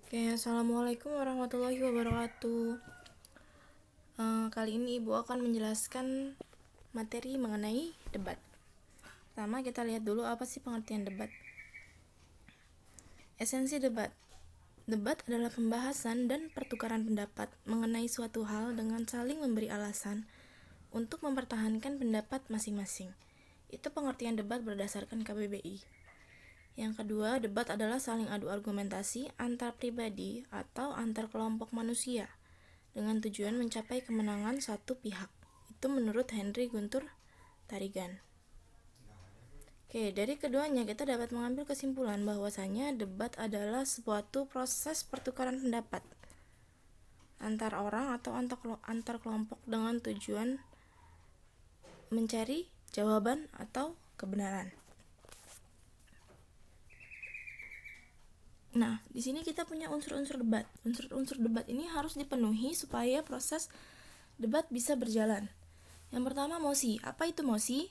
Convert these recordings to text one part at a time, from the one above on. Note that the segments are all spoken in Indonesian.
Oke, assalamualaikum warahmatullahi wabarakatuh. Kali ini ibu akan menjelaskan materi mengenai debat. Pertama, kita lihat dulu apa sih pengertian debat. Esensi debat. Debat adalah pembahasan dan pertukaran pendapat mengenai suatu hal dengan saling memberi alasan untuk mempertahankan pendapat masing-masing. Itu pengertian debat berdasarkan KBBI. Yang kedua, debat adalah saling adu argumentasi antar pribadi atau antar kelompok manusia dengan tujuan mencapai kemenangan satu pihak. Itu menurut Henry Guntur Tarigan. Oke, dari keduanya kita dapat mengambil kesimpulan bahwasanya debat adalah suatu proses pertukaran pendapat antar orang atau antar kelompok dengan tujuan mencari jawaban atau kebenaran. Nah, di sini kita punya unsur-unsur debat. Unsur-unsur debat ini harus dipenuhi supaya proses debat bisa berjalan. Yang pertama, mosi. Apa itu mosi?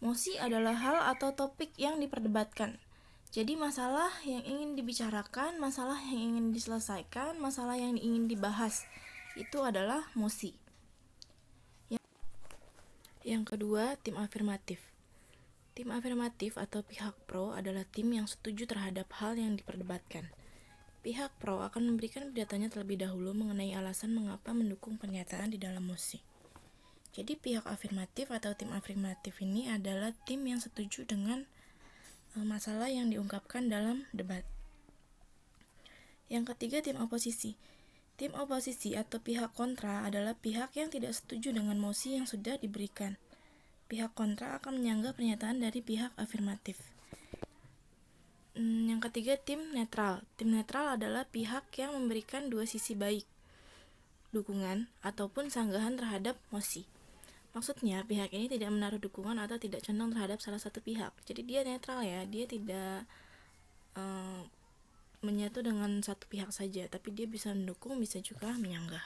Mosi adalah hal atau topik yang diperdebatkan. Jadi masalah yang ingin dibicarakan, masalah yang ingin diselesaikan, masalah yang ingin dibahas, itu adalah mosi. Yang kedua, tim afirmatif. Tim afirmatif atau pihak pro adalah tim yang setuju terhadap hal yang diperdebatkan. Pihak pro akan memberikan pendapatnya terlebih dahulu mengenai alasan mengapa mendukung pernyataan di dalam mosi. Jadi pihak afirmatif atau tim afirmatif ini adalah tim yang setuju dengan masalah yang diungkapkan dalam debat. Yang ketiga, tim oposisi. Tim oposisi atau pihak kontra adalah pihak yang tidak setuju dengan mosi yang sudah diberikan. Pihak kontra akan menyanggah pernyataan dari pihak afirmatif. Yang ketiga, tim netral. Tim netral adalah pihak yang memberikan dua sisi baik, dukungan ataupun sanggahan terhadap mosi. Maksudnya, pihak ini tidak menaruh dukungan atau tidak condong terhadap salah satu pihak. Jadi dia netral ya, dia tidak menyatu dengan satu pihak saja, tapi dia bisa mendukung, bisa juga menyanggah.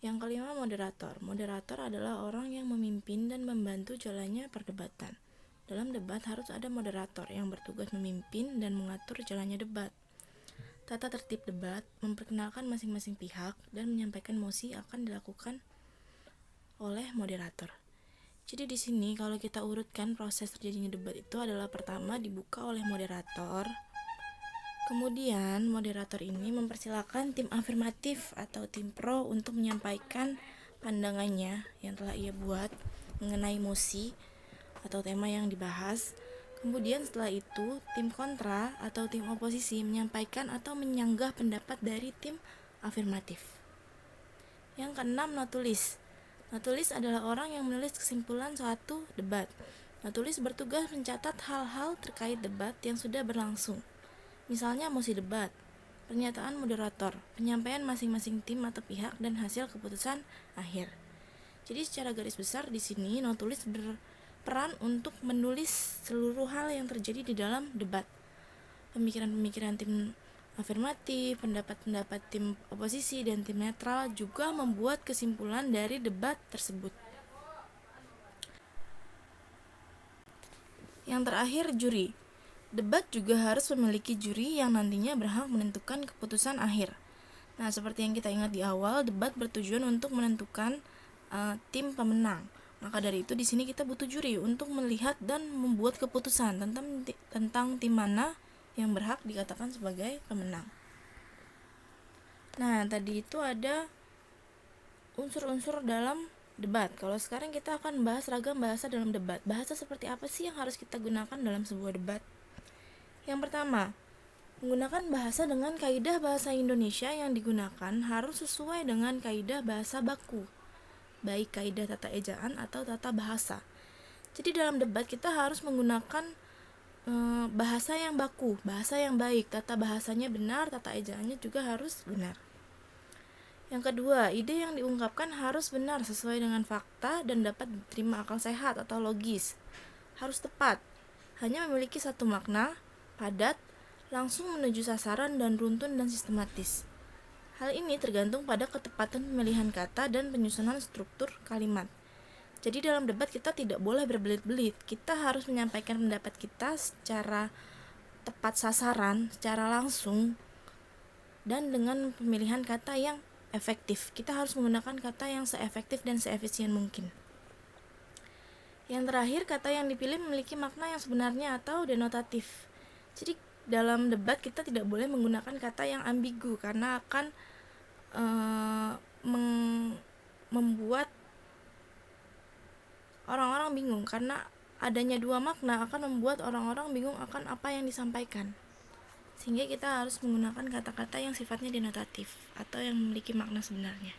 Yang kelima, moderator. Moderator adalah orang yang memimpin dan membantu jalannya perdebatan. Dalam debat harus ada moderator yang bertugas memimpin dan mengatur jalannya debat. Tata tertib debat, memperkenalkan masing-masing pihak dan menyampaikan mosi akan dilakukan oleh moderator. Jadi di sini kalau kita urutkan proses terjadinya debat itu adalah pertama dibuka oleh moderator. Kemudian moderator ini mempersilakan tim afirmatif atau tim pro untuk menyampaikan pandangannya yang telah ia buat mengenai mosi atau tema yang dibahas. Kemudian setelah itu tim kontra atau tim oposisi menyampaikan atau menyanggah pendapat dari tim afirmatif. Yang keenam, notulis. Notulis adalah orang yang menulis kesimpulan suatu debat. Notulis bertugas mencatat hal-hal terkait debat yang sudah berlangsung. Misalnya mosi debat, pernyataan moderator, penyampaian masing-masing tim atau pihak dan hasil keputusan akhir. Jadi secara garis besar di sini notulis berperan untuk menulis seluruh hal yang terjadi di dalam debat. Pemikiran-pemikiran tim afirmatif, pendapat-pendapat tim oposisi dan tim netral juga membuat kesimpulan dari debat tersebut. Yang terakhir, juri. Debat juga harus memiliki juri yang nantinya berhak menentukan keputusan akhir. Nah, seperti yang kita ingat di awal, debat bertujuan untuk menentukan tim pemenang. Maka dari itu di sini kita butuh juri untuk melihat dan membuat keputusan tentang tim mana yang berhak dikatakan sebagai pemenang. Nah, tadi itu ada unsur-unsur dalam debat. Kalau sekarang kita akan bahas ragam bahasa dalam debat. Bahasa seperti apa sih yang harus kita gunakan dalam sebuah debat? Yang pertama, menggunakan bahasa dengan kaidah bahasa Indonesia yang digunakan harus sesuai dengan kaidah bahasa baku, baik kaidah tata ejaan atau tata bahasa. Jadi dalam debat kita harus menggunakan bahasa yang baku, bahasa yang baik, tata bahasanya benar, tata ejaannya juga harus benar. Yang kedua, ide yang diungkapkan harus benar sesuai dengan fakta dan dapat diterima akal sehat atau logis. Harus tepat, hanya memiliki satu makna, padat, langsung menuju sasaran dan runtun dan sistematis. Hal ini tergantung pada ketepatan pemilihan kata dan penyusunan struktur kalimat. Jadi dalam debat kita tidak boleh berbelit-belit. Kita harus menyampaikan pendapat kita secara tepat sasaran secara langsung dan dengan pemilihan kata yang efektif. Kita harus menggunakan kata yang seefektif dan seefisien mungkin. Yang terakhir, kata yang dipilih memiliki makna yang sebenarnya atau denotatif. Jadi dalam debat kita tidak boleh menggunakan kata yang ambigu karena akan membuat orang-orang bingung, karena adanya dua makna akan membuat orang-orang bingung akan apa yang disampaikan. Sehingga kita harus menggunakan kata-kata yang sifatnya denotatif atau yang memiliki makna sebenarnya.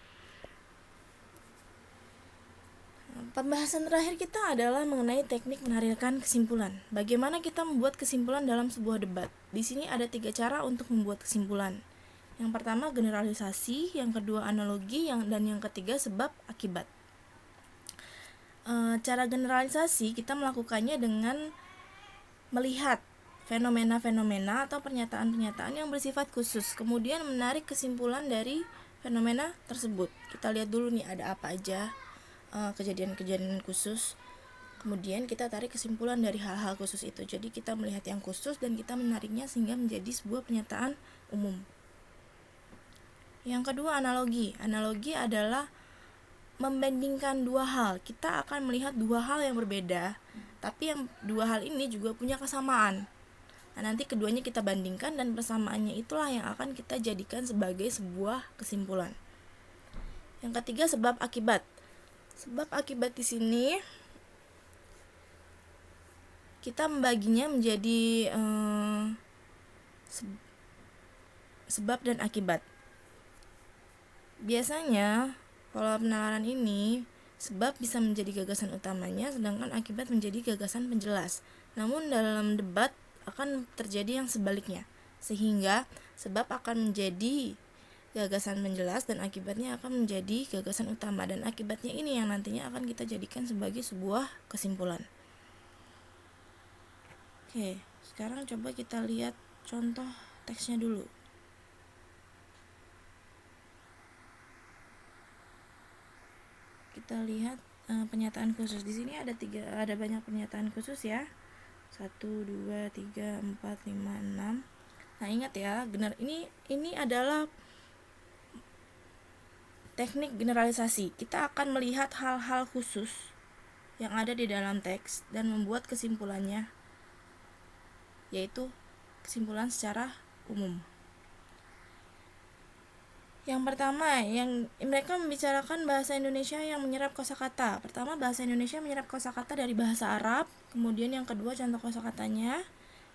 Pembahasan terakhir kita adalah mengenai teknik menarikkan kesimpulan. Bagaimana kita membuat kesimpulan dalam sebuah debat? Di sini ada 3 cara untuk membuat kesimpulan. Yang pertama generalisasi, yang kedua analogi, dan yang ketiga sebab akibat. Cara generalisasi kita melakukannya dengan melihat fenomena-fenomena atau pernyataan-pernyataan yang bersifat khusus, kemudian menarik kesimpulan dari fenomena tersebut. Kita lihat dulu nih ada apa aja kejadian-kejadian khusus, kemudian kita tarik kesimpulan dari hal-hal khusus itu. Jadi kita melihat yang khusus dan kita menariknya sehingga menjadi sebuah pernyataan umum. Yang kedua analogi. Analogi adalah membandingkan dua hal. Kita akan melihat dua hal yang berbeda, tapi yang dua hal ini juga punya kesamaan. Nah, nanti keduanya kita bandingkan dan persamaannya itulah yang akan kita jadikan sebagai sebuah kesimpulan. Yang ketiga sebab akibat. Sebab akibat di sini kita membaginya menjadi sebab dan akibat. Biasanya pola penalaran ini, sebab bisa menjadi gagasan utamanya, sedangkan akibat menjadi gagasan penjelas. Namun dalam debat akan terjadi yang sebaliknya, sehingga sebab akan menjadi gagasan penjelas dan akibatnya akan menjadi gagasan utama, dan akibatnya ini yang nantinya akan kita jadikan sebagai sebuah kesimpulan. Oke, sekarang coba kita lihat contoh teksnya dulu. Kita lihat pernyataan khusus. Di sini ada banyak pernyataan khusus ya. 1, 2, 3, 4, 5, 6. Nah, ingat ya, ini adalah teknik generalisasi. Kita akan melihat hal-hal khusus yang ada di dalam teks dan membuat kesimpulannya, yaitu kesimpulan secara umum. Yang pertama, yang mereka membicarakan bahasa Indonesia yang menyerap kosakata. Pertama, bahasa Indonesia menyerap kosakata dari bahasa Arab. Kemudian yang kedua, contoh kosakatanya.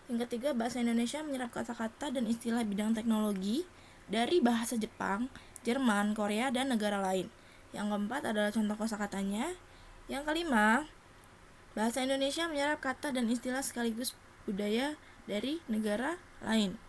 Yang ketiga, bahasa Indonesia menyerap kata-kata dan istilah bidang teknologi dari bahasa Jepang, Jerman, Korea, dan negara lain. Yang keempat adalah contoh kosakatanya. Yang kelima, bahasa Indonesia menyerap kata dan istilah sekaligus budaya dari negara lain.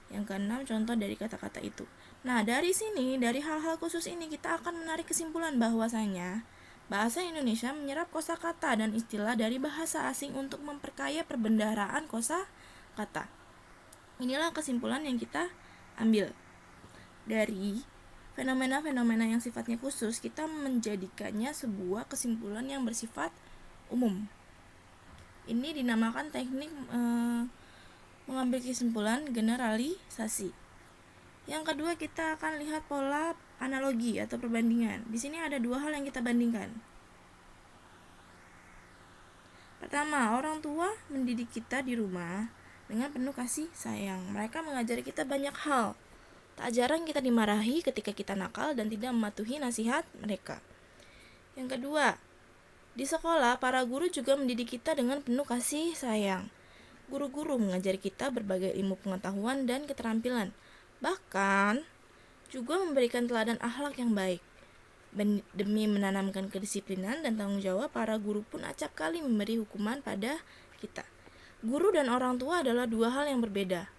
Yang keenam, contoh dari kata-kata itu. Nah, dari sini, dari hal-hal khusus ini kita akan menarik kesimpulan bahwasanya bahasa Indonesia menyerap kosakata dan istilah dari bahasa asing untuk memperkaya perbendaharaan kosakata. Inilah kesimpulan yang kita ambil. Dari fenomena-fenomena yang sifatnya khusus, kita menjadikannya sebuah kesimpulan yang bersifat umum. Ini dinamakan teknik mengambil kesimpulan generalisasi. Yang kedua, kita akan lihat pola analogi atau perbandingan. Di sini ada dua hal yang kita bandingkan. Pertama, orang tua mendidik kita di rumah dengan penuh kasih sayang. Mereka mengajari kita banyak hal. Tak jarang kita dimarahi ketika kita nakal dan tidak mematuhi nasihat mereka. Yang kedua, di sekolah para guru juga mendidik kita dengan penuh kasih sayang. Guru-guru mengajari kita berbagai ilmu pengetahuan dan keterampilan. Bahkan juga memberikan teladan akhlak yang baik. Demi menanamkan kedisiplinan dan tanggung jawab, para guru pun acap kali memberi hukuman pada kita. Guru dan orang tua adalah dua hal yang berbeda,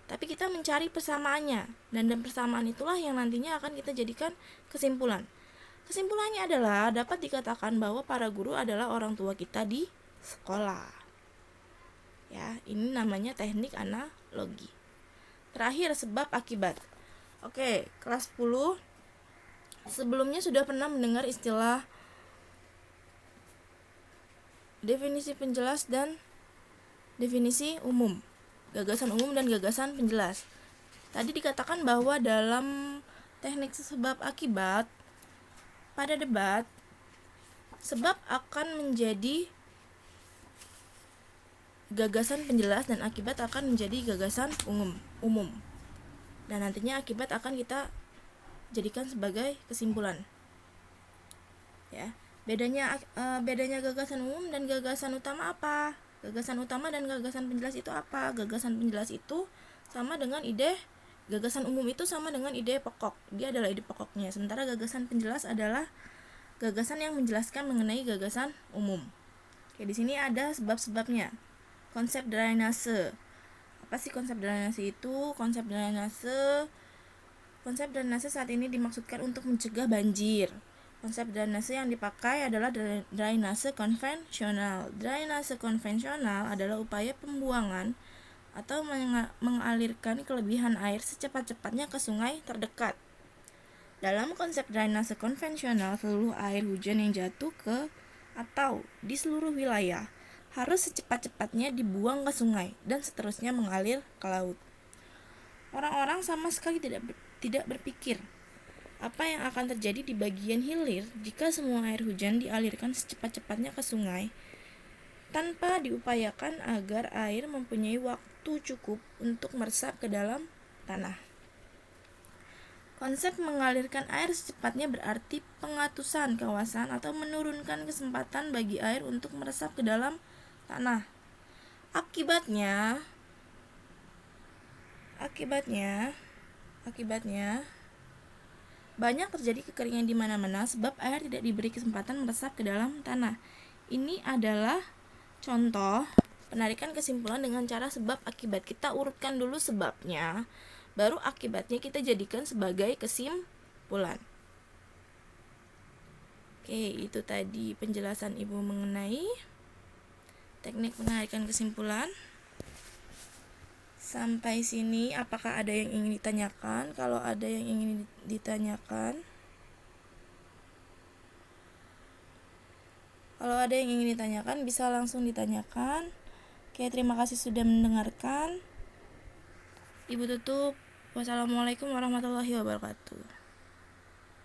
tapi kita mencari persamaannya, dan persamaan itulah yang nantinya akan kita jadikan kesimpulan. Kesimpulannya adalah dapat dikatakan bahwa para guru adalah orang tua kita di sekolah. Ya, ini namanya teknik analogi. Terakhir, sebab akibat. Oke, kelas 10 sebelumnya sudah pernah mendengar istilah definisi penjelas dan definisi umum. gagasan umum dan gagasan penjelas. Tadi dikatakan bahwa dalam teknik sebab akibat pada debat, sebab akan menjadi gagasan penjelas dan akibat akan menjadi gagasan umum. Dan nantinya akibat akan kita jadikan sebagai kesimpulan. Ya. Bedanya gagasan umum dan gagasan utama apa? Gagasan utama dan gagasan penjelas itu apa? Gagasan penjelas itu sama dengan ide, gagasan umum itu sama dengan ide pokok. Dia adalah ide pokoknya. Sementara gagasan penjelas adalah gagasan yang menjelaskan mengenai gagasan umum. Oke, di sini ada sebab-sebabnya. Konsep drainase. Apa sih konsep drainase itu? Konsep drainase saat ini dimaksudkan untuk mencegah banjir. Konsep drainase yang dipakai adalah drainase konvensional. Drainase konvensional adalah upaya pembuangan atau mengalirkan kelebihan air secepat-cepatnya ke sungai terdekat. Dalam konsep drainase konvensional, seluruh air hujan yang jatuh ke atau di seluruh wilayah harus secepat-cepatnya dibuang ke sungai dan seterusnya mengalir ke laut. Orang-orang sama sekali tidak berpikir apa yang akan terjadi di bagian hilir jika semua air hujan dialirkan secepat-cepatnya ke sungai tanpa diupayakan agar air mempunyai waktu cukup untuk meresap ke dalam tanah. Konsep mengalirkan air secepatnya berarti pengatusan kawasan atau menurunkan kesempatan bagi air untuk meresap ke dalam tanah. Akibatnya banyak terjadi kekeringan di mana-mana sebab air tidak diberi kesempatan meresap ke dalam tanah. Ini adalah contoh penarikan kesimpulan dengan cara sebab akibat. Kita urutkan dulu sebabnya, baru akibatnya kita jadikan sebagai kesimpulan. Oke, itu tadi penjelasan Ibu mengenai teknik penarikan kesimpulan. Sampai sini, apakah ada yang ingin ditanyakan? Kalau ada yang ingin ditanyakan, bisa langsung ditanyakan. Oke, terima kasih sudah mendengarkan. Ibu tutup. Wassalamualaikum warahmatullahi wabarakatuh.